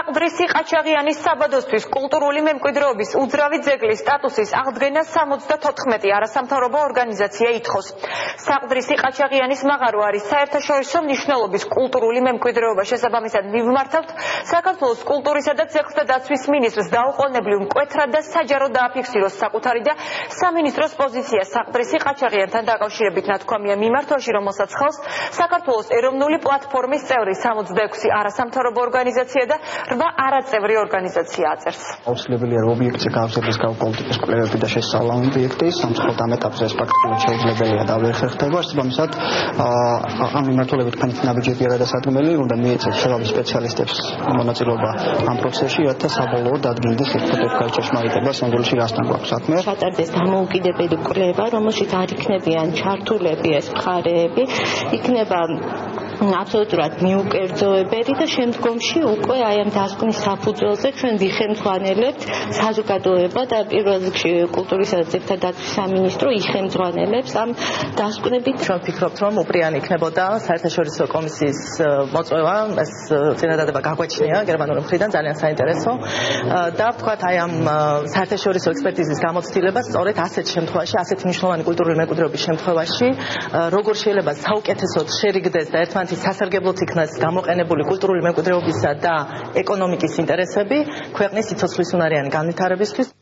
საყდრისი ყაჩაღიანის საბადოსთვის კულტურული მემკვიდრეობის უძრავი ძეგლის სტატუსის აღდგენა 74 არასამთავრობო ორგანიზაცია ითხოვს. საყდრისი ყაჩაღიანის მაღარო არის საერთაშორისო მნიშვნელობის კულტურული მემკვიდრეობა. შესაბამისად მივმართავთ საქართველოს კულტურისა და ძეგლთა დაცვის მინისტრს დაუყოვნებლივ მკვეთრად და საჯაროდ დააფიქსიროს საკუთარი და სამინისტროს პოზიცია საყდრისი ყაჩაღიანთან დაკავშირებით. ნათქვამია მიმართვაში, რომელსაც ხელს საქართველოს ეროვნული პლატფორმის წევრი 66 არასამთავრობო ორგანიზაცია და 8 არაწევრი ორგანიზაცია აწერს. აუცილებელია რომ ობიექტზე გავზრდის პოლიტიკის კვლევები და შესწავლა ობიექტი, სამწუხაროდ ამ ეტაპზე ეს პრაქტიკულად შეუძლებელია და ვერ ხერხდება. შესაბამისად, ამ მიმართულებით თქვენი ნაბიჯები არადასადგმელი, უნდა მიეცეთ ხელობის სპეციალისტებს მონაწილეობა ამ პროცესში, რათა საბოლოოდ დადგინდეს ერთგვარი ჭეშმარიტება სინგულში რასთან გვაქვს საქმე. ჩატარდეს დამოუკიდებელი კვლევა, რომელშიც არ იქნებიან ჩართულები ეს მხარეები, იქნება აბსოლუტურად მიუკერძოებელი და შემდგომში უკვე აი ამ დასკვნის საფუძველზე ჩვენ ვიხემძღვანელებთ საზოგადოება და პირველ რიგში კულტურისა და ძეგლთა დაცვის სამინისტრო იხემძღვანელებს ამ დასკვნებით. ჩვენ ვფიქრობთ, რომ უპირიანი იქნებოდა საერთაშორისო კომისიის მოწვევა, ეს წინადადება გაგვაჩნია გერმანული მხრიდან, ძალიან საინტერესო და ვთქვათ, აი ამ საერთაშორისო ექსპერტიზის გამოცდილება სწორედ ასეთ შემთხვევაში, ასეთ მნიშვნელოვანი კულტურული მემკვიდრეობის შემთხვევაში, როგორ შეიძლება საუკეთესოდ შერიგდეს და ერთმანეთის სასარგებლოდ იქნას გამოყენებული კულტურული მემკვიდრეობისა და ეკონომიკის ინტერესები ქვეყნის სიცოცხლისუნარიანი განვითარებისთვის.